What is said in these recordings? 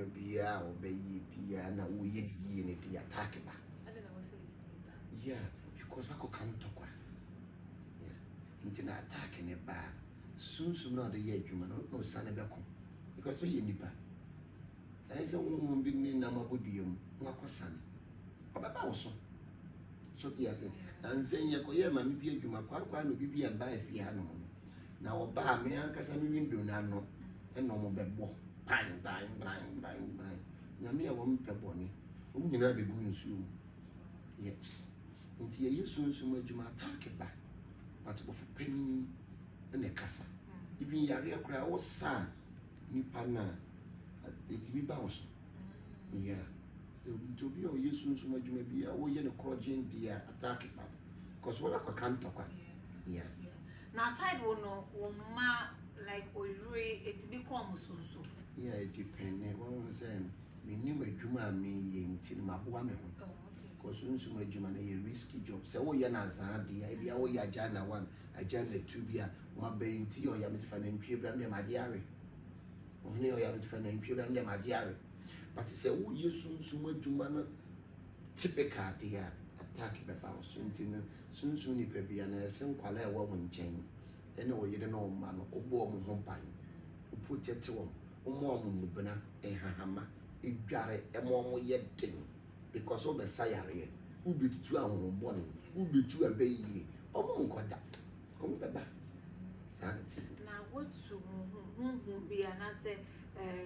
adwuma biya obeyi biya na wo ye die ne di attack ba. I don't know what say it. Yeah, because I can't talk. Yeah. Into na attack ne ba. Soon na the ye adwuma no sane be kom. Because we nipa. Say say wo bi ni na mabodiem na kwasane. Obaba wo so. So ti ase. And say ye ko ye ma mi bi adwuma kwa no bi ba afie ha no. Na oba me ankasa mi window na no. E no mo bebo. Bang. Nyame a won pebone. Wo nyina be gu nsu. Yes. Nti ye sunsun adwuma attack ba. But of penny and a kasa. Even yare akra wo sa nipa na etimi bounce. Yeah. To be on you sunsun adwuma bia wo ye ne crogen dia attack ba. Because what I can't talk. Yeah. Now side wo no wo ma like oyure it become so. Yeah, it depends. One say me ni adwuma me ye nti ma boa me ho. Because sunsun adwuma na ye risky job. Say wo ye na zan dia bia wo ya jana 1, ajana 2 bia wa be nti o ya me fa na ntwe bra ndem adeare. O ne o ya me fa na ntwe bra ndem adeare. But say wo ye sunsun adwuma na typical dia attack be ba sunsun ni pe bia na se nkwala e wo nchen. Ene wo yire na o ma no obo o mo ho ban. O protect wo. O mo o mo nubana e hahama e dware e mo mo ye den because o be sayare u betutu ahon bone u betu abayi o mo nkoda o mo beba sanity na what to hu be na say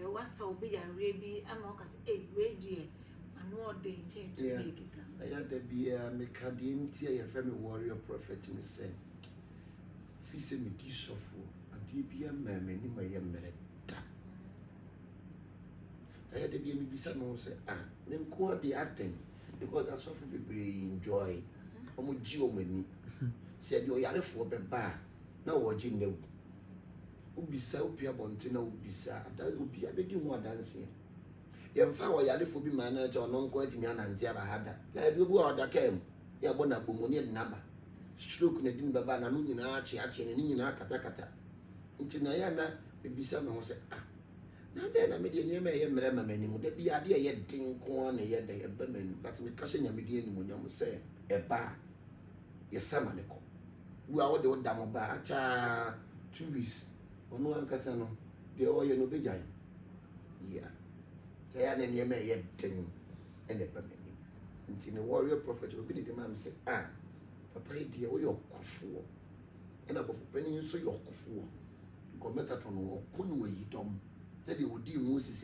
wasa obi yare bi ama o ka say we die anu o de nche to be kita aya da bia me kade ntia ye fa me warrior prophet ni say fi se me di sofo ade bia mama ni ma ye mere da aya da bia me bisa no say me ko ade aten because I suffer be enjoy omo ji omani se de oyarefo be ba na wo ji newu ubisa opia bonte na ubisa ada obi abedi ho adanse ye mfa wo yarefo bi ma na je ono nko atimi anante aba hada na bi bu odakam ya bo na bomu ne naba stroke na din baba na no nyina ache ne nyina kata nti na ya na bibisa me ho se na de na me de ne me ye mere mama ni mu de bi ade ye din ko na ye de ye ba mani but me ka se nyame de ni mu nyam se e ba ye sama ne ko wo a wo de wo da mo ba acha 2 weeks ono ankasa no de o ye no be jan yeah say ya ne me ye din ene ba mani nti ne warrior prophet obi de ma me se papa e de wo ye okofo ena bofo pani so ye okofo ko meta to no ko no yi dom. Said he would do Moses